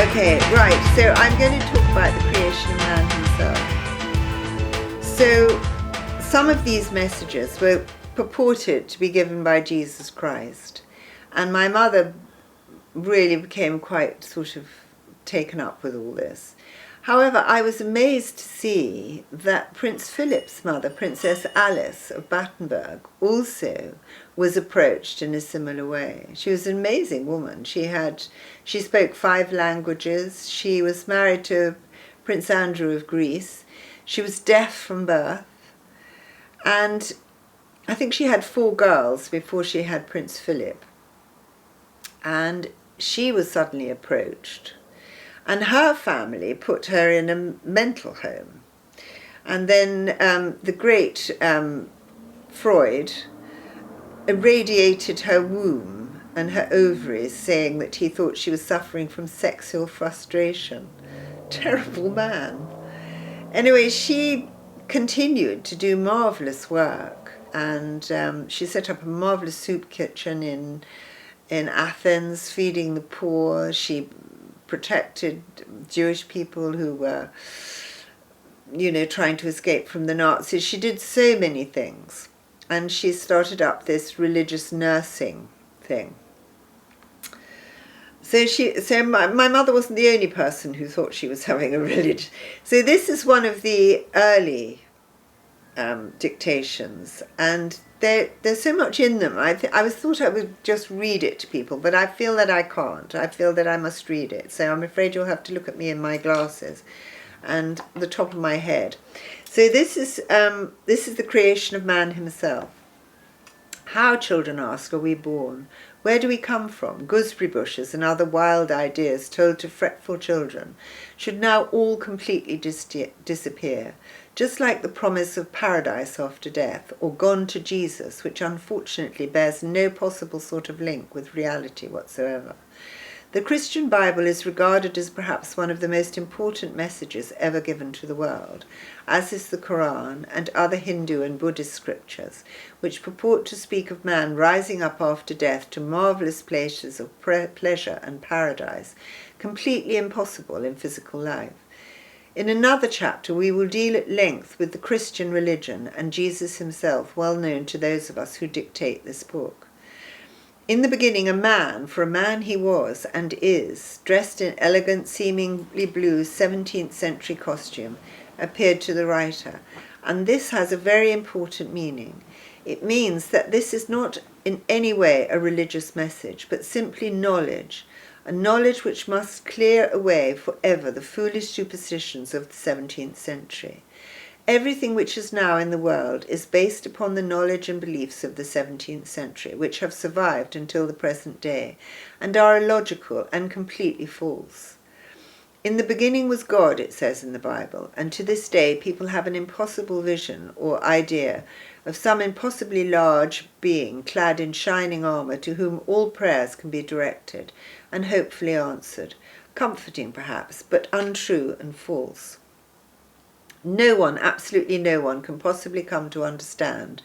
Okay, right. So I'm going to talk about the creation of man himself. So some of these messages were purported to be given by Jesus Christ. And my mother really became quite sort of taken up with all this. However, I was amazed to see that Prince Philip's mother, Princess Alice of Battenberg, also was approached in a similar way. She was an amazing woman. She spoke 5 languages. She was married to Prince Andrew of Greece. She was deaf from birth. And I think she had 4 girls before she had Prince Philip. And she was suddenly approached. And her family put her in a mental home. And then the great Freud irradiated her womb and her ovaries, saying that he thought she was suffering from sexual frustration. Terrible man. Anyway, she continued to do marvellous work, and she set up a marvellous soup kitchen in Athens, feeding the poor. She protected Jewish people who were, trying to escape from the Nazis. She did so many things. And she started up this religious nursing thing. So my mother wasn't the only person who thought she was having a religion. So this is one of the early dictations, and there's so much in them. I thought I would just read it to people, but I feel that I can't. I feel that I must read it. So I'm afraid you'll have to look at me in my glasses and the top of my head. So this is the creation of man himself. How, children ask, are we born? Where do we come from? Gooseberry bushes and other wild ideas told to fretful children should now all completely disappear, just like the promise of paradise after death, or gone to Jesus, which unfortunately bears no possible sort of link with reality whatsoever. The Christian Bible is regarded as perhaps one of the most important messages ever given to the world, as is the Quran and other Hindu and Buddhist scriptures, which purport to speak of man rising up after death to marvellous places of pleasure and paradise, completely impossible in physical life. In another chapter, we will deal at length with the Christian religion and Jesus himself, well known to those of us who dictate this book. In the beginning, a man, for a man he was and is, dressed in elegant, seemingly blue 17th century costume, appeared to the writer. And this has a very important meaning. It means that this is not in any way a religious message, but simply knowledge, a knowledge which must clear away forever the foolish superstitions of the 17th century. Everything which is now in the world is based upon the knowledge and beliefs of the 17th century, which have survived until the present day, and are illogical and completely false. In the beginning was God, it says in the Bible, and to this day people have an impossible vision or idea of some impossibly large being clad in shining armour to whom all prayers can be directed and hopefully answered, comforting perhaps, but untrue and false. No one, absolutely no one, can possibly come to understand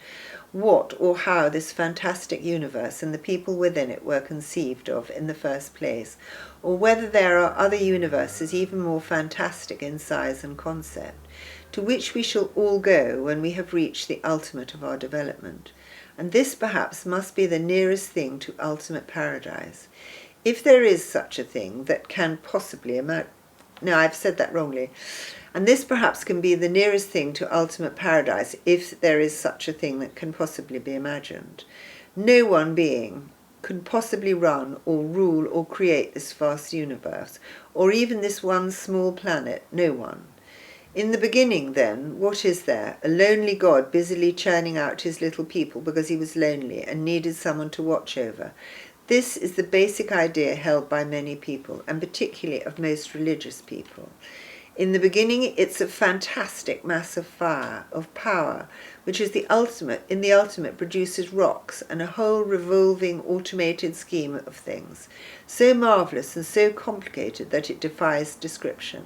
what or how this fantastic universe and the people within it were conceived of in the first place, or whether there are other universes even more fantastic in size and concept, to which we shall all go when we have reached the ultimate of our development. And this perhaps must be the nearest thing to ultimate paradise, if there is such a thing that can possibly amount. No, I've said that wrongly. And this perhaps can be the nearest thing to ultimate paradise, if there is such a thing that can possibly be imagined. No one being can possibly run or rule or create this vast universe, or even this one small planet, no one. In the beginning, then, what is there? A lonely God busily churning out his little people because he was lonely and needed someone to watch over. This is the basic idea held by many people, and particularly of most religious people. In the beginning, it's a fantastic mass of fire, of power, which is in the ultimate produces rocks and a whole revolving automated scheme of things, so marvellous and so complicated that it defies description.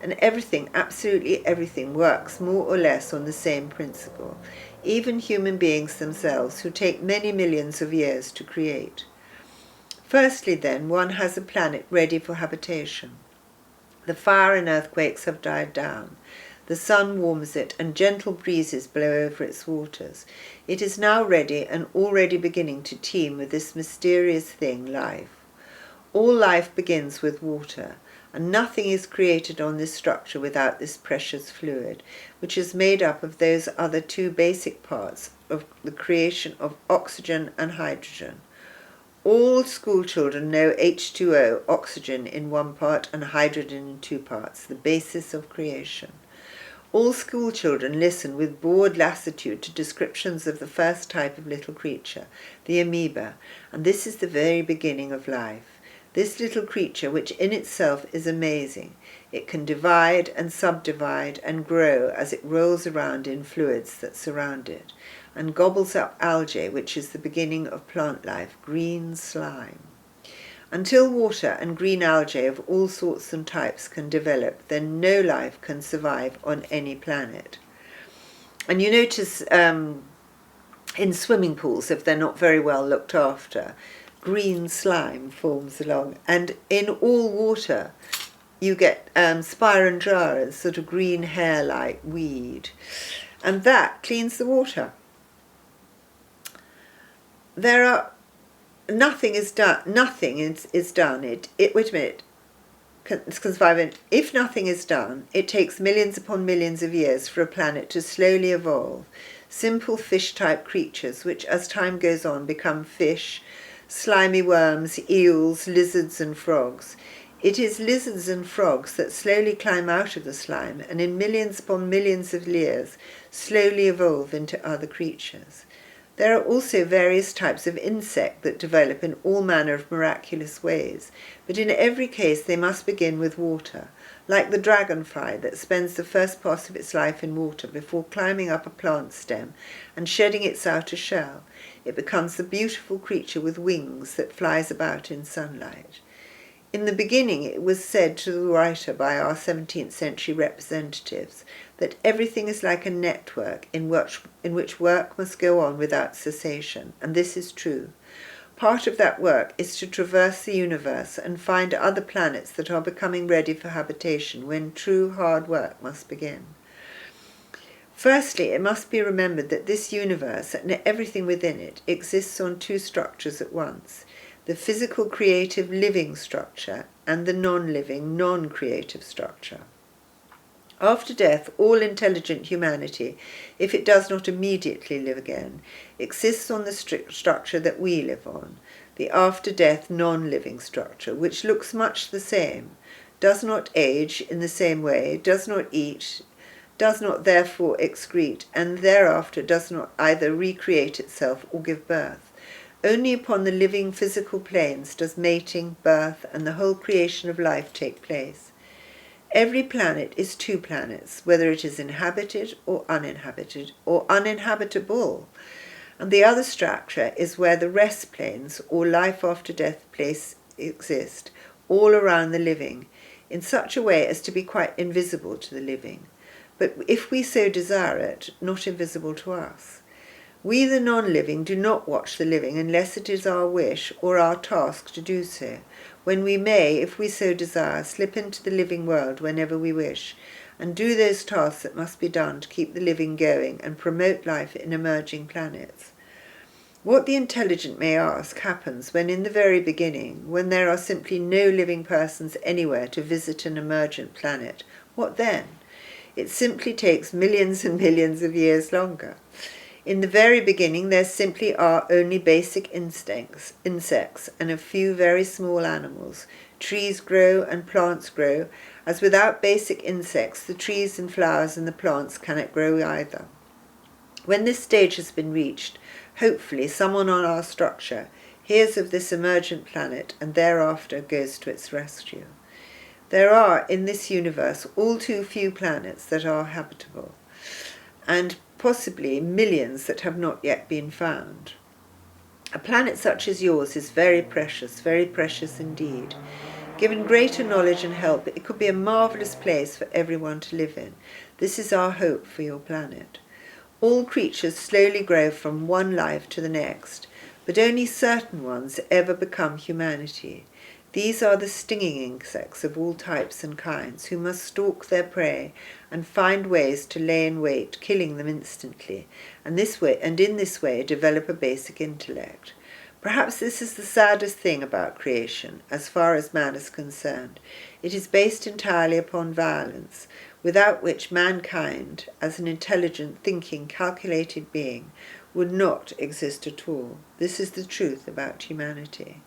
And everything, absolutely everything, works more or less on the same principle, even human beings themselves, who take many millions of years to create. Firstly, then, one has a planet ready for habitation. The fire and earthquakes have died down. The sun warms it, and gentle breezes blow over its waters. It is now ready and already beginning to teem with this mysterious thing, life. All life begins with water, and nothing is created on this structure without this precious fluid, which is made up of those other two basic parts of the creation of oxygen and hydrogen. All school children know H2O, oxygen in one part and hydrogen in two parts, the basis of creation. All school children listen with bored lassitude to descriptions of the first type of little creature, the amoeba, and this is the very beginning of life. This little creature, which in itself is amazing, it can divide and subdivide and grow as it rolls around in fluids that surround it, and gobbles up algae, which is the beginning of plant life, green slime. Until water and green algae of all sorts and types can develop, then no life can survive on any planet. And you notice in swimming pools, if they're not very well looked after, green slime forms along, and in all water you get spirondraras, sort of green hair-like weed, and that cleans the water. Nothing is done. If nothing is done, it takes millions upon millions of years for a planet to slowly evolve. Simple fish-type creatures, which as time goes on become fish, slimy worms, eels, lizards and frogs. It is lizards and frogs that slowly climb out of the slime and in millions upon millions of years slowly evolve into other creatures. There are also various types of insect that develop in all manner of miraculous ways, but in every case they must begin with water, like the dragonfly that spends the first part of its life in water before climbing up a plant stem and shedding its outer shell. It becomes the beautiful creature with wings that flies about in sunlight. In the beginning it was said to the writer by our 17th century representatives that everything is like a network in which work must go on without cessation, and this is true. Part of that work is to traverse the universe and find other planets that are becoming ready for habitation when true hard work must begin. Firstly, it must be remembered that this universe and everything within it exists on two structures at once, the physical creative living structure and the non-living non-creative structure. After death, all intelligent humanity, if it does not immediately live again, exists on the structure that we live on, the after-death non-living structure, which looks much the same, does not age in the same way, does not eat, does not therefore excrete, and thereafter does not either recreate itself or give birth. Only upon the living physical planes does mating, birth, and the whole creation of life take place. Every planet is two planets, whether it is inhabited or uninhabitable, and the other structure is where the rest planes or life after death place exist, all around the living, in such a way as to be quite invisible to the living, but if we so desire it, not invisible to us. We, the non-living, do not watch the living unless it is our wish or our task to do so, when we may, if we so desire, slip into the living world whenever we wish, and do those tasks that must be done to keep the living going and promote life in emerging planets. What the intelligent may ask happens when in the very beginning, when there are simply no living persons anywhere to visit an emergent planet. What then? It simply takes millions and millions of years longer. In the very beginning there simply are only basic insects, and a few very small animals. Trees grow and plants grow, as without basic insects the trees and flowers and the plants cannot grow either. When this stage has been reached, hopefully someone on our structure hears of this emergent planet and thereafter goes to its rescue. There are in this universe all too few planets that are habitable, and possibly millions that have not yet been found. A planet such as yours is very precious indeed. Given greater knowledge and help, it could be a marvellous place for everyone to live in. This is our hope for your planet. All creatures slowly grow from one life to the next, but only certain ones ever become humanity. These are the stinging insects of all types and kinds, who must stalk their prey and find ways to lay in wait, killing them instantly, and in this way develop a basic intellect. Perhaps this is the saddest thing about creation, as far as man is concerned. It is based entirely upon violence, without which mankind, as an intelligent, thinking, calculated being, would not exist at all. This is the truth about humanity.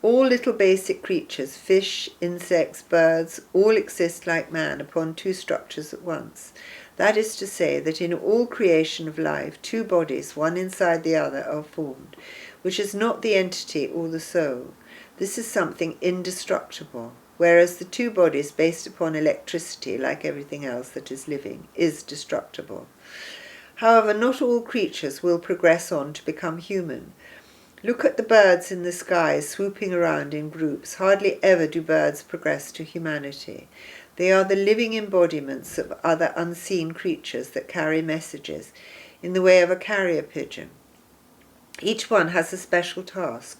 All little basic creatures, fish, insects, birds, all exist like man upon two structures at once. That is to say that in all creation of life, two bodies, one inside the other, are formed, which is not the entity or the soul. This is something indestructible, whereas the two bodies based upon electricity, like everything else that is living, is destructible. However, not all creatures will progress on to become human. Look at the birds in the sky swooping around in groups. Hardly ever do birds progress to humanity. They are the living embodiments of other unseen creatures that carry messages, in the way of a carrier pigeon. Each one has a special task,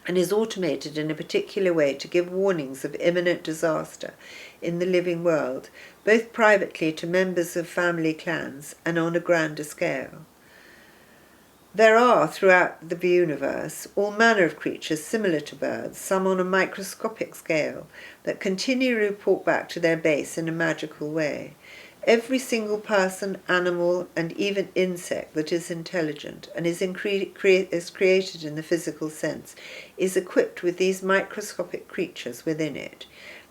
and is automated in a particular way to give warnings of imminent disaster in the living world, both privately to members of family clans and on a grander scale. There are, throughout the universe, all manner of creatures similar to birds, some on a microscopic scale, that continually report back to their base in a magical way. Every single person, animal, and even insect that is intelligent and is created in the physical sense is equipped with these microscopic creatures within it.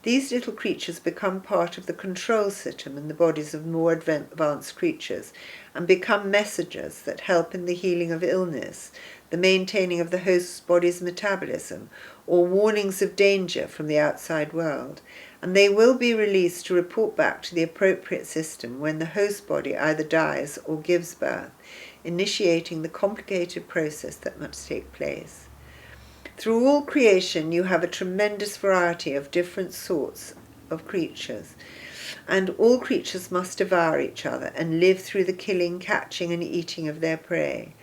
These little creatures become part of the control system in the bodies of more advanced creatures and become messengers that help in the healing of illness, the maintaining of the host's body's metabolism, or warnings of danger from the outside world. And they will be released to report back to the appropriate system when the host body either dies or gives birth, initiating the complicated process that must take place. Through all creation you have a tremendous variety of different sorts of creatures, and all creatures must devour each other and live through the killing, catching, and eating of their prey.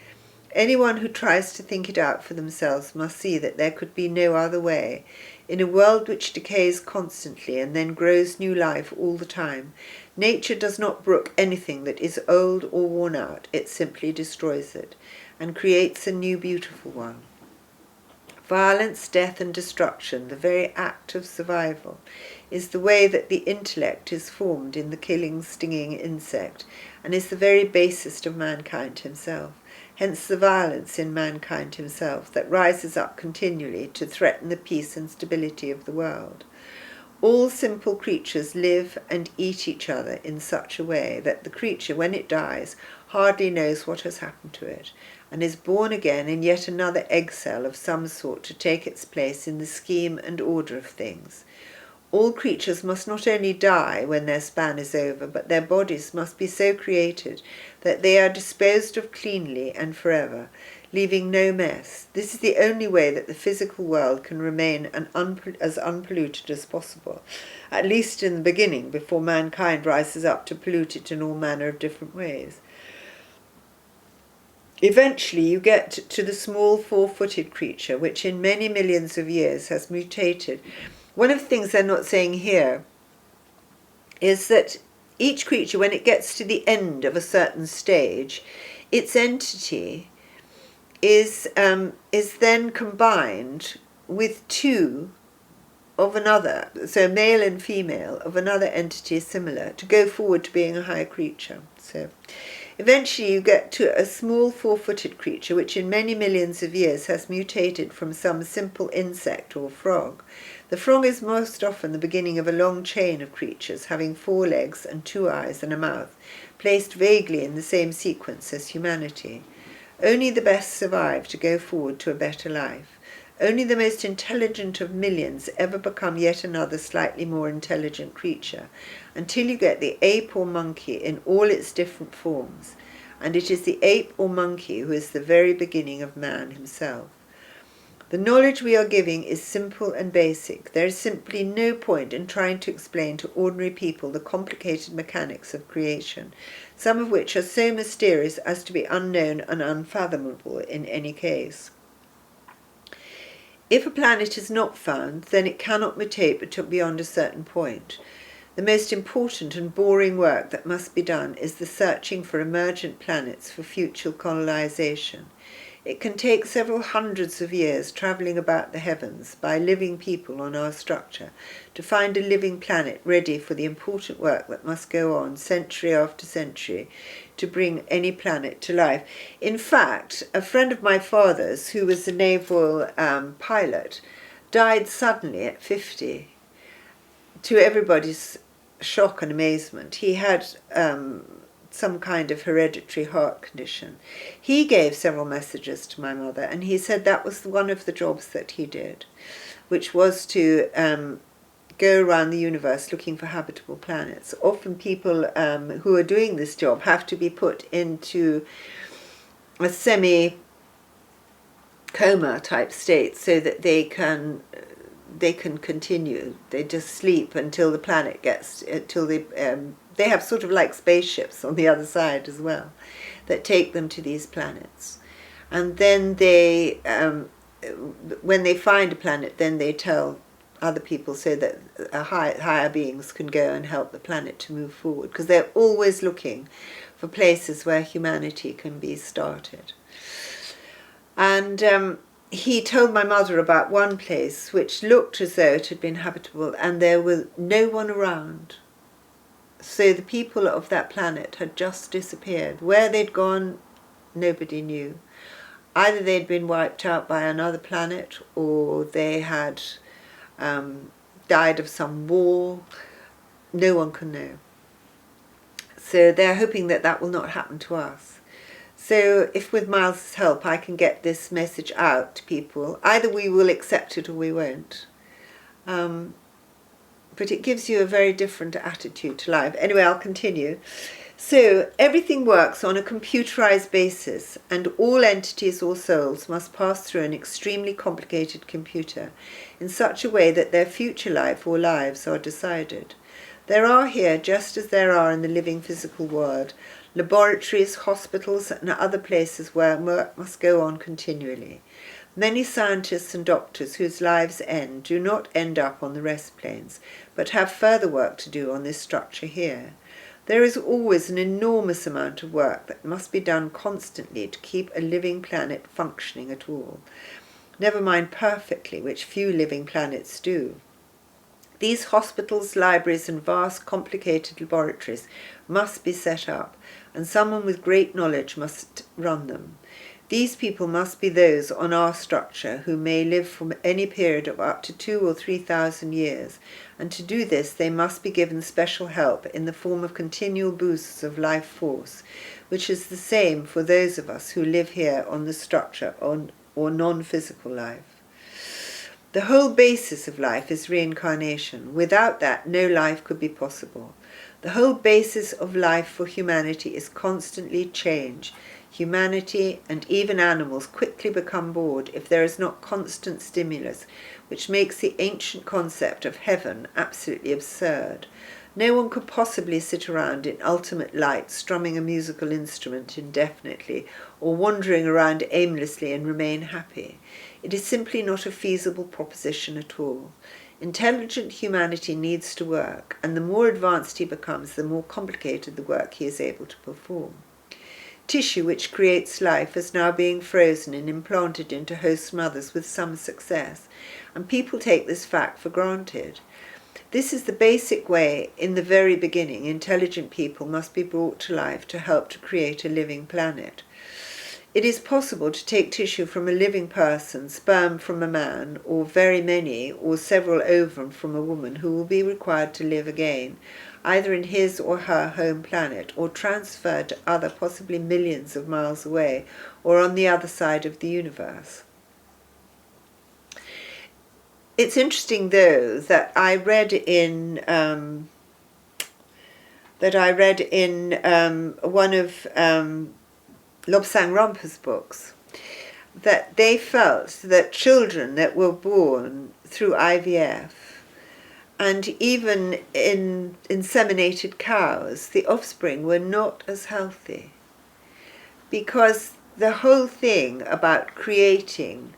Anyone who tries to think it out for themselves must see that there could be no other way. In a world which decays constantly and then grows new life all the time, nature does not brook anything that is old or worn out. It simply destroys it and creates a new beautiful one. Violence, death, and destruction, the very act of survival, is the way that the intellect is formed in the killing, stinging insect, and is the very basis of mankind himself. Hence the violence in mankind himself that rises up continually to threaten the peace and stability of the world. All simple creatures live and eat each other in such a way that the creature, when it dies, hardly knows what has happened to it, and is born again in yet another egg cell of some sort to take its place in the scheme and order of things. All creatures must not only die when their span is over, but their bodies must be so created that they are disposed of cleanly and forever, leaving no mess. This is the only way that the physical world can remain as unpolluted as possible, at least in the beginning, before mankind rises up to pollute it in all manner of different ways. Eventually you get to the small four-footed creature, which in many millions of years has mutated. One of the things they're not saying here is that each creature, when it gets to the end of a certain stage, its entity is then combined with two of another, so male and female of another entity similar, to go forward to being a higher creature. So eventually you get to a small four-footed creature which in many millions of years has mutated from some simple insect or frog. The frog is most often the beginning of a long chain of creatures having 4 legs and 2 eyes and a mouth, placed vaguely in the same sequence as humanity. Only the best survive to go forward to a better life. Only the most intelligent of millions ever become yet another slightly more intelligent creature, until you get the ape or monkey in all its different forms, and it is the ape or monkey who is the very beginning of man himself. The knowledge we are giving is simple and basic. There is simply no point in trying to explain to ordinary people the complicated mechanics of creation, some of which are so mysterious as to be unknown and unfathomable in any case. If a planet is not found, then it cannot mutate but beyond a certain point. The most important and boring work that must be done is the searching for emergent planets for future colonization. It can take several hundreds of years travelling about the heavens by living people on our structure to find a living planet ready for the important work that must go on century after century to bring any planet to life. In fact, a friend of my father's, who was a naval pilot, died suddenly at 50. To everybody's shock and amazement. He had some kind of hereditary heart condition. He gave several messages to my mother, and he said that was one of the jobs that he did, which was to go around the universe looking for habitable planets. Often people who are doing this job have to be put into a semi-coma type state so that they can continue. They just sleep until the planet they have sort of like spaceships on the other side as well that take them to these planets. And then they, when they find a planet, then they tell other people so that higher beings can go and help the planet to move forward, because they're always looking for places where humanity can be started. And he told my mother about one place which looked as though it had been habitable, and there was no one around. So the people of that planet had just disappeared. Where they'd gone, nobody knew. Either they'd been wiped out by another planet, or they had died of some war. No one can know. So they're hoping that that will not happen to us. So if with Miles's help I can get this message out to people, either we will accept it or we won't. But it gives you a very different attitude to life. Anyway, I'll continue. So everything works on a computerized basis, and all entities or souls must pass through an extremely complicated computer in such a way that their future life or lives are decided. There are here, just as there are in the living physical world, laboratories, hospitals, and other places where work must go on continually. Many scientists and doctors whose lives end do not end up on the rest planes, but have further work to do on this structure here. There is always an enormous amount of work that must be done constantly to keep a living planet functioning at all. Never mind perfectly, which few living planets do. These hospitals, libraries, and vast, complicated laboratories must be set up, and someone with great knowledge must run them. These people must be those on our structure who may live for any period of up to 2,000 or 3,000 years, and to do this they must be given special help in the form of continual boosts of life force, which is the same for those of us who live here on the structure or non-physical life. The whole basis of life is reincarnation. Without that, no life could be possible. The whole basis of life for humanity is constantly change. Humanity and even animals quickly become bored if there is not constant stimulus, which makes the ancient concept of heaven absolutely absurd. No one could possibly sit around in ultimate light strumming a musical instrument indefinitely, or wandering around aimlessly and remain happy. It is simply not a feasible proposition at all. Intelligent humanity needs to work, and the more advanced he becomes, the more complicated the work he is able to perform. Tissue which creates life is now being frozen and implanted into host mothers with some success, and people take this fact for granted. This is the basic way, in the very beginning, intelligent people must be brought to life to help to create a living planet. It is possible to take tissue from a living person, sperm from a man, or very many, or several ovum from a woman who will be required to live again, either in his or her home planet, or transferred to other, possibly millions of miles away, or on the other side of the universe. It's interesting, though, that I read in one of Lobsang Rumpa's books that they felt that children that were born through IVF and even in inseminated cows, the offspring were not as healthy, because the whole thing about creating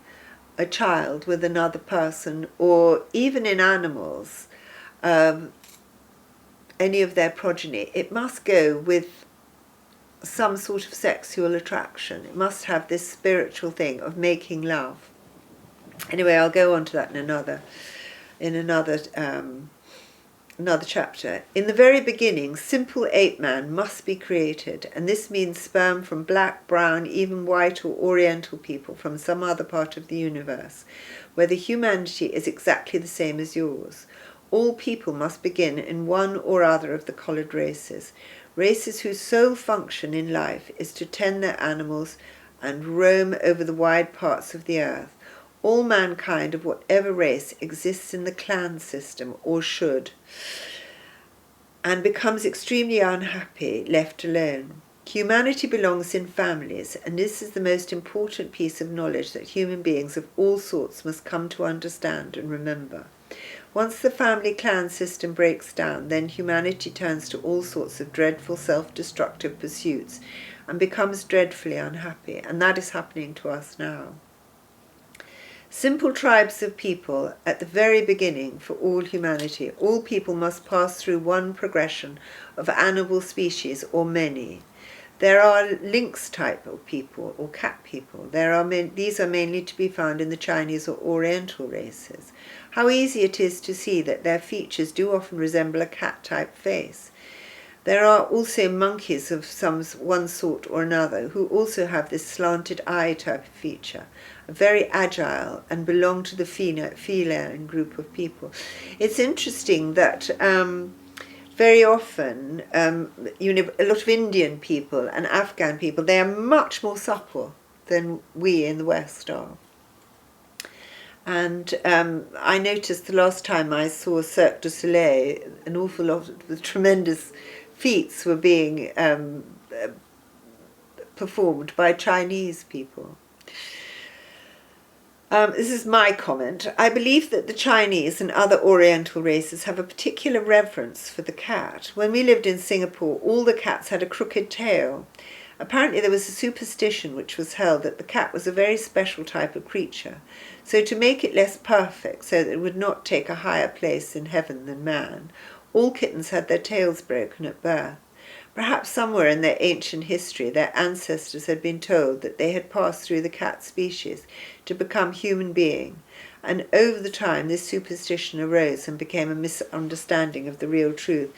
a child with another person, or even in animals, any of their progeny, it must go with some sort of sexual attraction. It must have this spiritual thing of making love. Anyway, I'll go on to that in another chapter. In the very beginning, simple ape-man must be created, and this means sperm from black, brown, even white or oriental people from some other part of the universe, where the humanity is exactly the same as yours. All people must begin in one or other of the coloured races, races whose sole function in life is to tend their animals and roam over the wide parts of the earth. All mankind of whatever race exists in the clan system, or should, and becomes extremely unhappy left alone. Humanity belongs in families, and this is the most important piece of knowledge that human beings of all sorts must come to understand and remember. Once the family-clan system breaks down, then humanity turns to all sorts of dreadful self-destructive pursuits and becomes dreadfully unhappy, and that is happening to us now. Simple tribes of people at the very beginning for all humanity. All people must pass through one progression of animal species or many. There are lynx type of people or cat people. These are mainly to be found in the Chinese or Oriental races. How easy it is to see that their features do often resemble a cat-type face. There are also monkeys of one sort or another who also have this slanted eye type of feature, very agile and belong to the feline group of people. It's interesting that very often, a lot of Indian people and Afghan people, they are much more supple than we in the West are. And I noticed the last time I saw Cirque du Soleil, an awful lot of the tremendous feats were being performed by Chinese people. This is my comment. I believe that the Chinese and other Oriental races have a particular reverence for the cat. When we lived in Singapore, all the cats had a crooked tail. Apparently there was a superstition which was held that the cat was a very special type of creature. So to make it less perfect, so that it would not take a higher place in heaven than man, all kittens had their tails broken at birth. Perhaps somewhere in their ancient history their ancestors had been told that they had passed through the cat species to become human being, and over the time this superstition arose and became a misunderstanding of the real truth.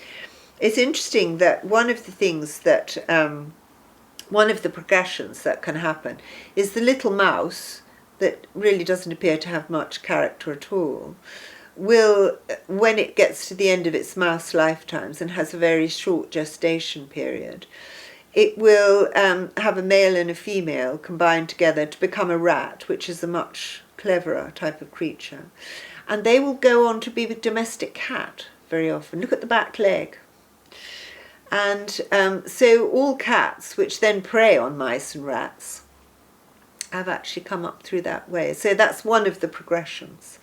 It's interesting that one of the things that, one of the progressions that can happen is the little mouse, that really doesn't appear to have much character at all, will, when it gets to the end of its mouse lifetimes and has a very short gestation period, it will have a male and a female combined together to become a rat, which is a much cleverer type of creature. And they will go on to be a domestic cat very often. Look at the back leg. And so all cats, which then prey on mice and rats, have actually come up through that way. So that's one of the progressions.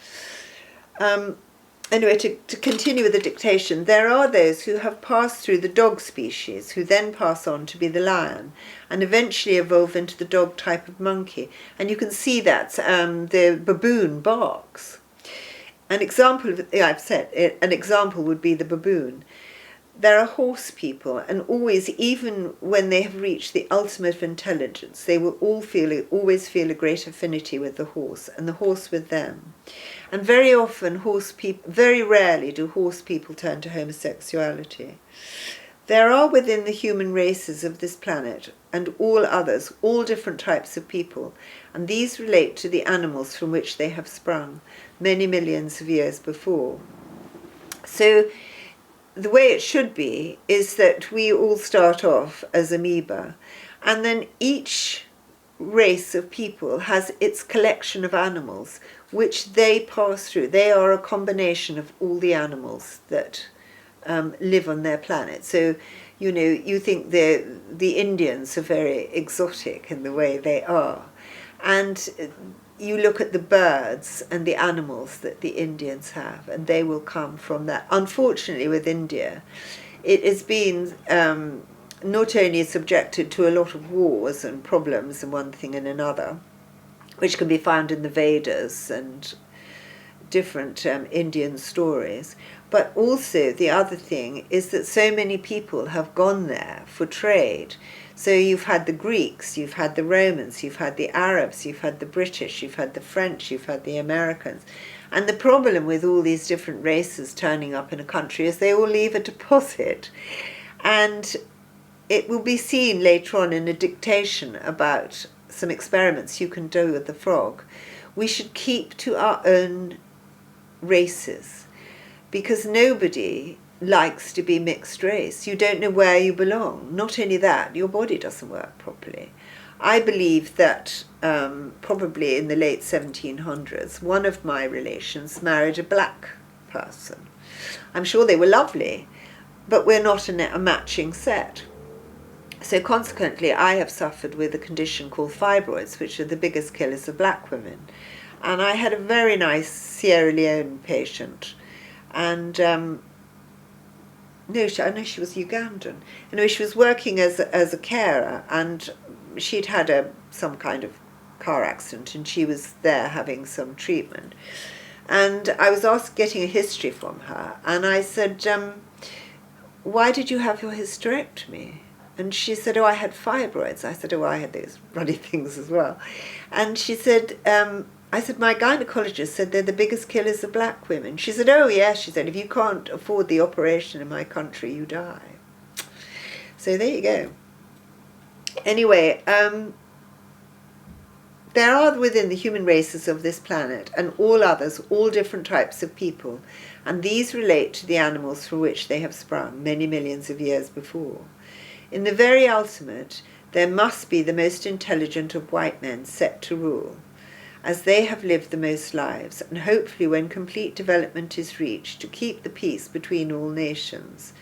Anyway, to continue with the dictation, there are those who have passed through the dog species, who then pass on to be the lion, and eventually evolve into the dog type of monkey. And you can see that the baboon barks. An example would be the baboon. There are horse people, and always, even when they have reached the ultimate of intelligence, they will always feel a great affinity with the horse, and the horse with them. And very often, very rarely do horse people turn to homosexuality. There are within the human races of this planet, and all others, all different types of people, and these relate to the animals from which they have sprung, many millions of years before. So, the way it should be is that we all start off as amoeba, and then each race of people has its collection of animals which they pass through. They are a combination of all the animals that live on their planet. So, you think the Indians are very exotic in the way they are, and you look at the birds and the animals that the Indians have, and they will come from that. Unfortunately, with India, it has been not only subjected to a lot of wars and problems and one thing and another, which can be found in the Vedas and different Indian stories. But also the other thing is that so many people have gone there for trade. So you've had the Greeks, you've had the Romans, you've had the Arabs, you've had the British, you've had the French, you've had the Americans. And the problem with all these different races turning up in a country is they all leave a deposit. And it will be seen later on in a dictation about some experiments you can do with the frog. We should keep to our own races, because nobody likes to be mixed race. You don't know where you belong. Not only that, your body doesn't work properly. I believe that probably in the late 1700s, one of my relations married a black person. I'm sure they were lovely, but we're not a matching set. So consequently, I have suffered with a condition called fibroids, which are the biggest killers of black women. And I had a very nice Sierra Leone patient, and I know she was Ugandan. Anyway, she was working as a carer, and she'd had some kind of car accident, and she was there having some treatment. And I was getting a history from her, and I said, why did you have your hysterectomy? And she said, oh, I had fibroids. I said, oh, I had those bloody things as well. And she said, I said, my gynecologist said they're the biggest killers of black women. She said, oh, yes. She said, if you can't afford the operation in my country, you die. So there you go. Anyway, there are within the human races of this planet and all others, all different types of people, and these relate to the animals from which they have sprung many millions of years before. In the very ultimate, there must be the most intelligent of white men set to rule, as they have lived the most lives, and hopefully when complete development is reached, to keep the peace between all nations,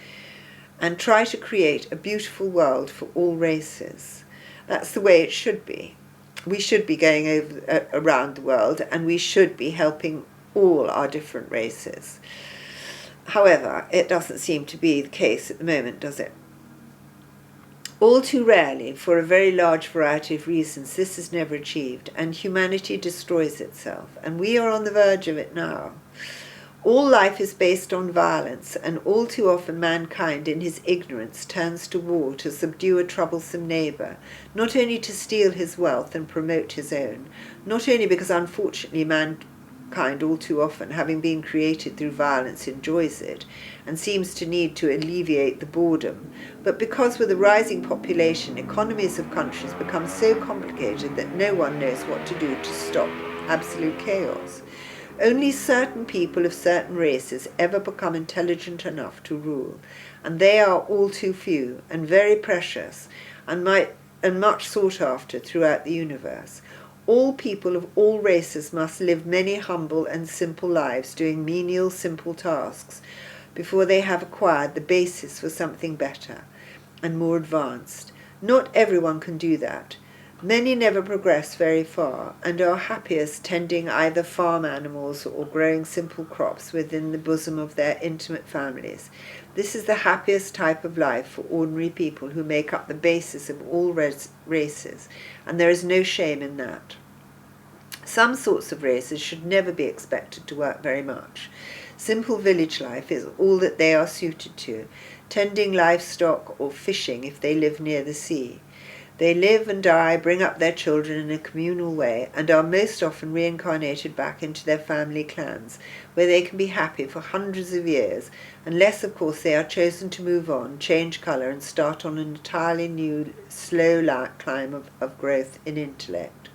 and try to create a beautiful world for all races. That's the way it should be. We should be going around the world, and we should be helping all our different races. However, it doesn't seem to be the case at the moment, does it? All too rarely, for a very large variety of reasons, this is never achieved, and humanity destroys itself, and we are on the verge of it now. All life is based on violence, and all too often mankind in his ignorance turns to war to subdue a troublesome neighbour, not only to steal his wealth and promote his own, not only because unfortunately mankind all too often, having been created through violence, enjoys it, and seems to need to alleviate the boredom, but because with a rising population, economies of countries become so complicated that no one knows what to do to stop absolute chaos. Only certain people of certain races ever become intelligent enough to rule, and they are all too few and very precious and much sought after throughout the universe. All people of all races must live many humble and simple lives doing menial, simple tasks before they have acquired the basis for something better and more advanced. Not everyone can do that. Many never progress very far and are happiest tending either farm animals or growing simple crops within the bosom of their intimate families. This is the happiest type of life for ordinary people who make up the basis of all races, and there is no shame in that. Some sorts of races should never be expected to work very much. Simple village life is all that they are suited to, tending livestock or fishing if they live near the sea. They live and die, bring up their children in a communal way, and are most often reincarnated back into their family clans, where they can be happy for hundreds of years, unless, of course, they are chosen to move on, change colour, and start on an entirely new, slow climb of growth in intellect.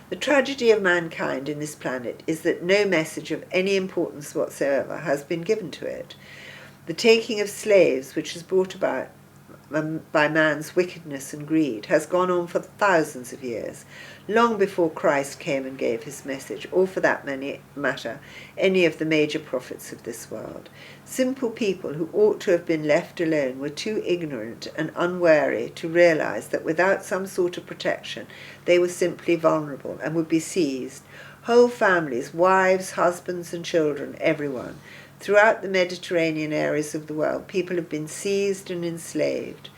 The tragedy of mankind in this planet is that no message of any importance whatsoever has been given to it. The taking of slaves, which is brought about by man's wickedness and greed, has gone on for thousands of years, long before Christ came and gave his message, or for that matter, any of the major prophets of this world. Simple people who ought to have been left alone were too ignorant and unwary to realize that without some sort of protection they were simply vulnerable and would be seized. Whole families, wives, husbands and children, everyone. Throughout the Mediterranean areas of the world, people have been seized and enslaved.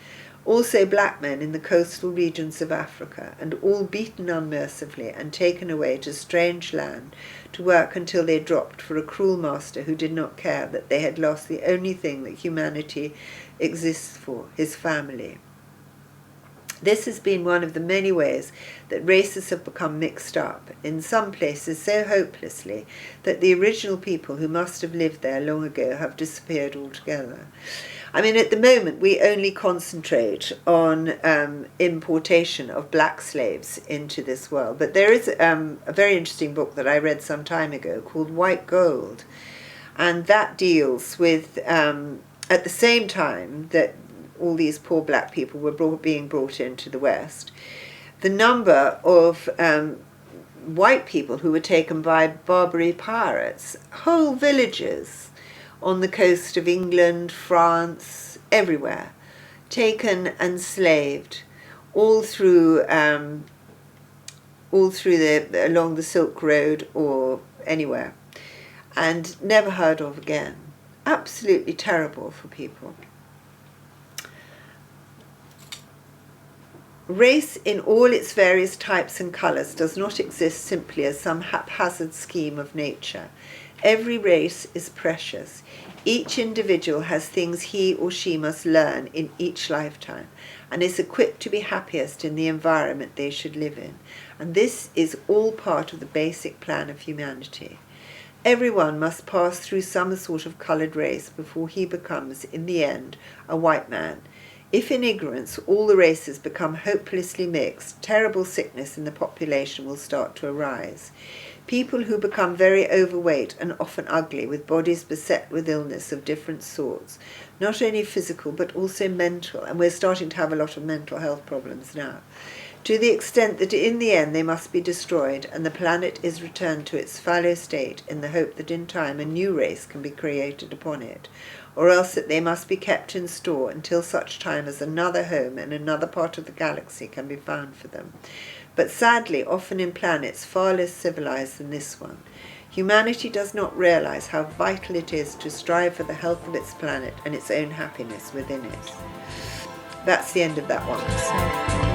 Also black men in the coastal regions of Africa, and all beaten unmercifully and taken away to strange land to work until they dropped for a cruel master who did not care that they had lost the only thing that humanity exists for, his family. This has been one of the many ways that races have become mixed up, in some places so hopelessly that the original people who must have lived there long ago have disappeared altogether. I mean, at the moment we only concentrate on importation of black slaves into this world, but there is a very interesting book that I read some time ago called White Gold, and that deals with, at the same time that all these poor black people were being brought into the West, the number of white people who were taken by Barbary pirates, whole villages on the coast of England, France, everywhere, taken and slaved, all through along the Silk Road or anywhere, and never heard of again. Absolutely terrible for people. Race in all its various types and colours does not exist simply as some haphazard scheme of nature. Every race is precious. Each individual has things he or she must learn in each lifetime and is equipped to be happiest in the environment they should live in. And this is all part of the basic plan of humanity. Everyone must pass through some sort of coloured race before he becomes, in the end, a white man. If in ignorance all the races become hopelessly mixed, terrible sickness in the population will start to arise. People who become very overweight and often ugly, with bodies beset with illness of different sorts, not only physical but also mental, and we're starting to have a lot of mental health problems now, to the extent that in the end they must be destroyed and the planet is returned to its fallow state in the hope that in time a new race can be created upon it, or else that they must be kept in store until such time as another home in another part of the galaxy can be found for them. But sadly, often in planets far less civilized than this one, humanity does not realize how vital it is to strive for the health of its planet and its own happiness within it. That's the end of that one.